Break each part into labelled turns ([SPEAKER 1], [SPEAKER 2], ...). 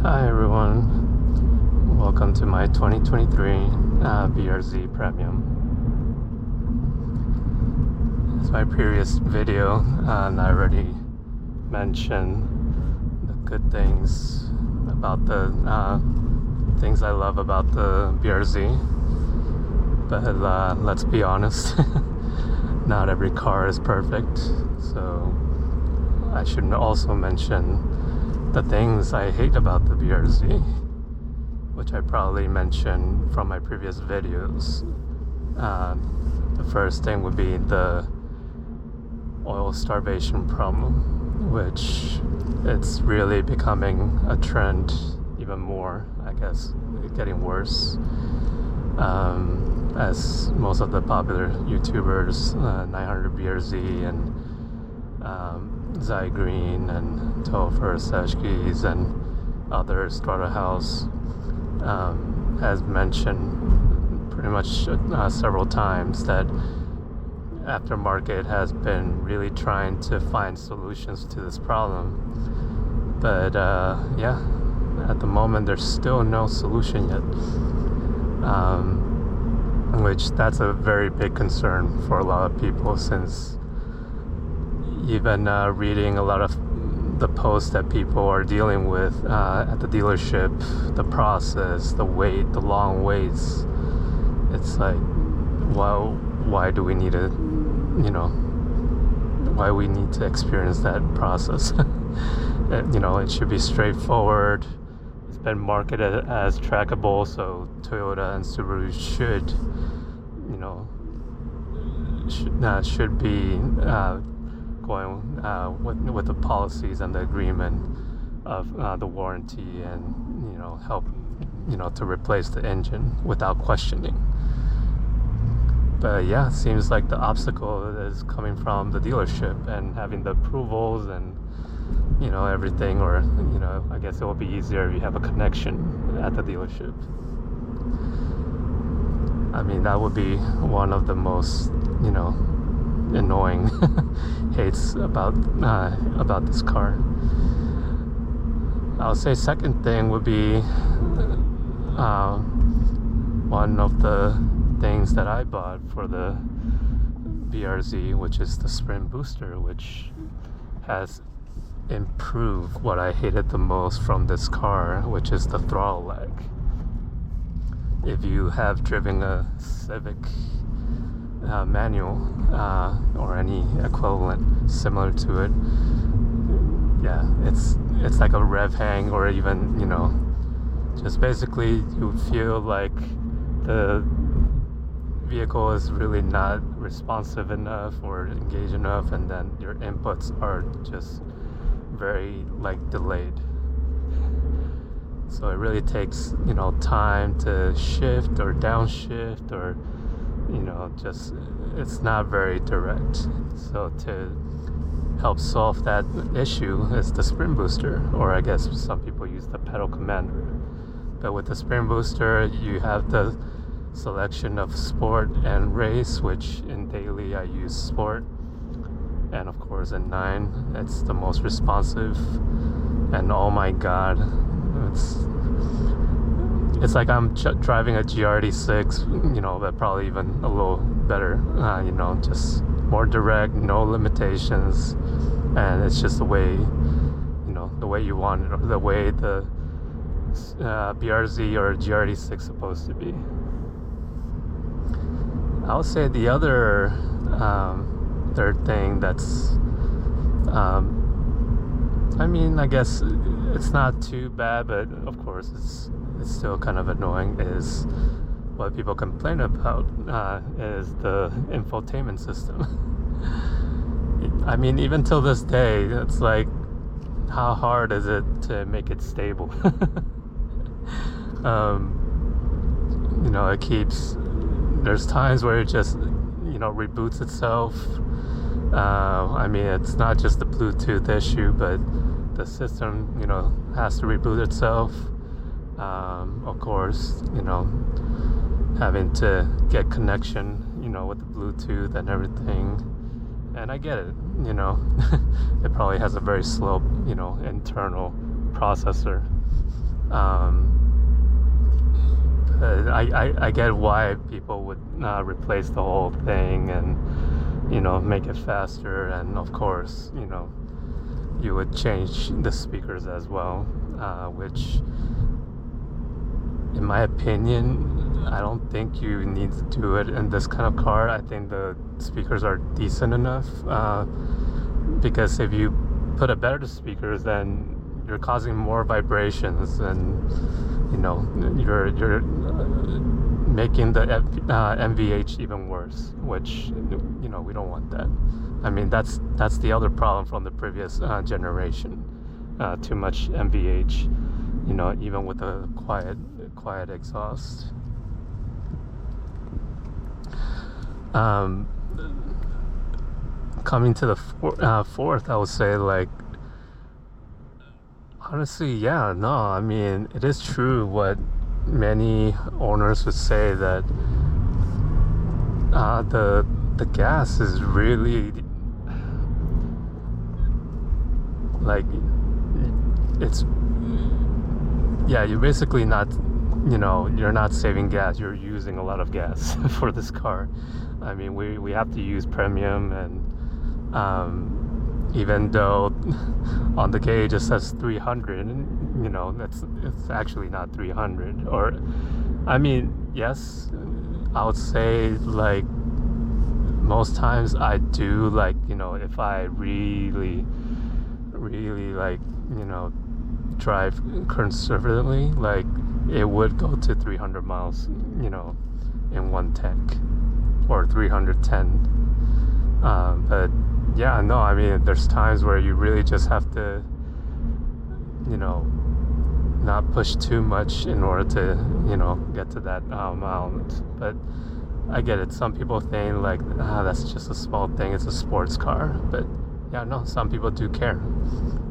[SPEAKER 1] Hi everyone, welcome to my 2023 BRZ Premium. As my previous video, I already mentioned the good things about the things I love about the BRZ, but let's be honest, not every car is perfect, so I should also mention the things I hate about the BRZ, which I probably mentioned from my previous videos. The first thing would be the oil starvation problem, which it's really becoming a trend even more, I guess, getting worse. As most of the popular YouTubers, 900BRZ and Zai Green and Topher Seshkis and others, Stratahouse, has mentioned pretty much several times that aftermarket has been really trying to find solutions to this problem, but yeah, at the moment there's still no solution yet, which that's a very big concern for a lot of people, since even reading a lot of the posts that people are dealing with at the dealership, the process, the wait, the long waits, it's like, well, why do we need to, why we need to experience that process? It should be straightforward. It's been marketed as trackable, so Toyota and Subaru should be going with the policies and the agreement of the warranty, and help to replace the engine without questioning. But yeah, it seems like the obstacle is coming from the dealership and having the approvals and everything, or I guess it will be easier if you have a connection at the dealership. I mean, that would be one of the most annoying hates about this car. I'll say second thing would be one of the things that I bought for the BRZ, which is the sprint booster, which has improved what I hated the most from this car, which is the throttle lag. If you have driven a Civic manual or any equivalent similar to it, yeah, it's like a rev hang, or even just basically you feel like the vehicle is really not responsive enough or engaged enough, and then your inputs are just very delayed. So it really takes time to shift or downshift, or just it's not very direct. So to help solve that issue is the sprint booster, or I guess some people use the pedal commander. But with the sprint booster, you have the selection of sport and race, which in daily I use sport, and of course in 9 it's the most responsive, and oh my god, it's like I'm driving a GRD6, but probably even a little better, just more direct, no limitations, and it's just the way you want it, or the way the BRZ or GRD6 is supposed to be. I would say the other third thing that's I guess it's not too bad, but of course it's still kind of annoying, is what people complain about is the infotainment system. I mean, even till this day, it's like, how hard is it to make it stable? It keeps, there's times where it just reboots itself. I mean, it's not just the Bluetooth issue, but the system has to reboot itself. Of course, having to get connection with the Bluetooth and everything, and I get it, it probably has a very slow internal processor, But I get why people would replace the whole thing and make it faster, and of course you would change the speakers as well, which in my opinion I don't think you need to do it in this kind of car. I think the speakers are decent enough, because if you put a better speakers, then you're causing more vibrations, and you're making the MVH even worse, which we don't want that. I mean, that's the other problem from the previous generation. Too much MVH, even with a quiet exhaust. Coming to the fourth, I would say, like, honestly, yeah, no, I mean, it is true what many owners would say, that the gas is really, like, it's, yeah, you're basically not, you're not saving gas, you're using a lot of gas for this car. I mean, we have to use premium, and even though on the gauge it says 300, it's actually not 300. Or, I mean, yes, I would say, like, most times I do, like, if I really like, drive conservatively, like, it would go to 300 miles, in one tank, or 310. But yeah, no, I mean, there's times where you really just have to, not push too much in order to, get to that amount. But I get it. Some people think, like, that's just a small thing, it's a sports car. But yeah, no, some people do care,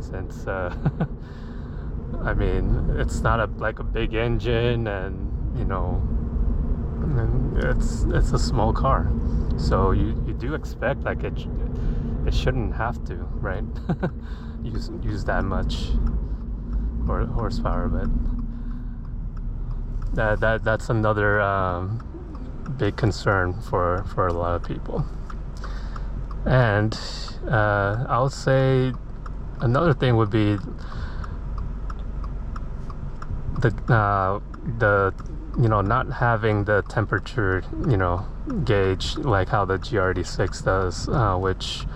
[SPEAKER 1] since I mean, it's not like a big engine, and and it's a small car, so you do expect, like, it shouldn't have to, right? use that much horsepower. But that's another big concern for a lot of people. And I would say another thing would be the not having the temperature gauge like how the GRD6 does, which,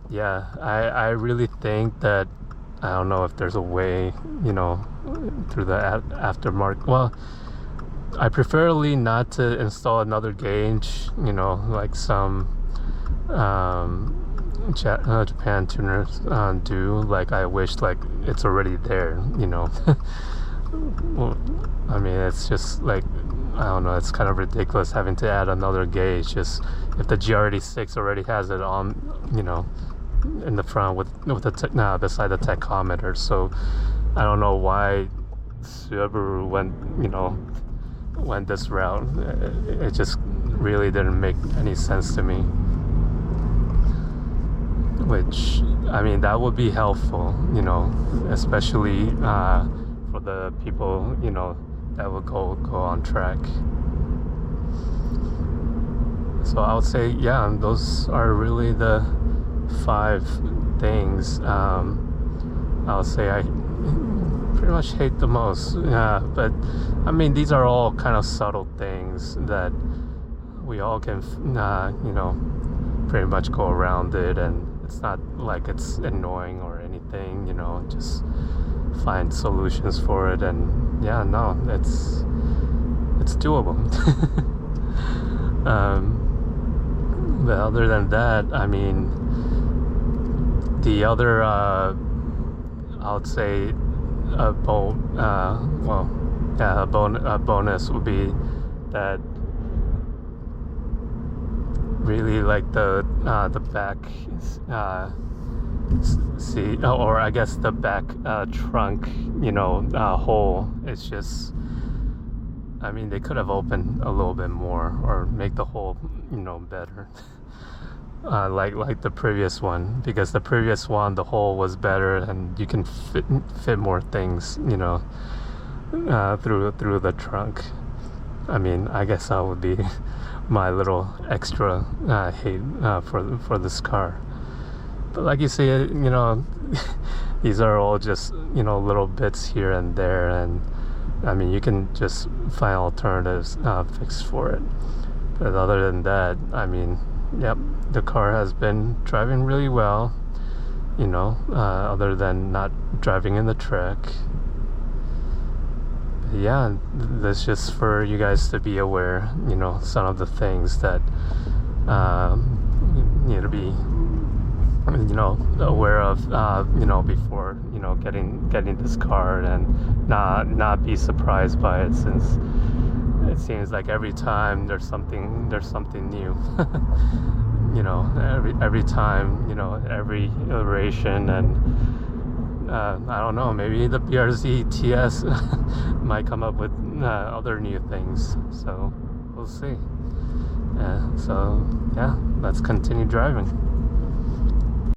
[SPEAKER 1] yeah, I really think that, I don't know if there's a way through the aftermarket. Well, I preferably not to install another gauge, like some Japan tuners do. Like, I wish, like, it's already there, Well, I mean, it's just like, I don't know, it's kind of ridiculous having to add another gauge, just if the GRD6 already has it on, in the front with the beside the tachometer. So I don't know why Subaru went this route. It just really didn't make any sense to me. Which, I mean, that would be helpful, especially for the people, that will go on track. So I would say, yeah, those are really the 5 things I would say I pretty much hate the most. Yeah, but I mean, these are all kind of subtle things that we all can, pretty much go around it, and it's not like it's annoying or anything, just find solutions for it. And yeah, no, it's doable. But other than that, I mean, the other I would say a bonus would be that really, like, the back seat, or I guess the back trunk, hole. It's just, I mean, they could have opened a little bit more, or make the hole, better. like the previous one, because the previous one, the hole was better and you can fit more things, you know, through the trunk. I mean, I guess that would be my little extra hate for this car. But like you say, you know, these are all just, you know, little bits here and there, and I mean, you can just find alternatives fixed for it. But other than that, I mean, yep, the car has been driving really well, you know, other than not driving in the track. Yeah, that's just for you guys to be aware, you know, some of the things that need to be, you know, aware of, you know, before, you know, getting this car, and not be surprised by it, since it seems like every time there's something new. You know, every time, you know, every iteration, and I don't know, maybe the BRZ TS might come up with other new things, so we'll see. So yeah, let's continue driving.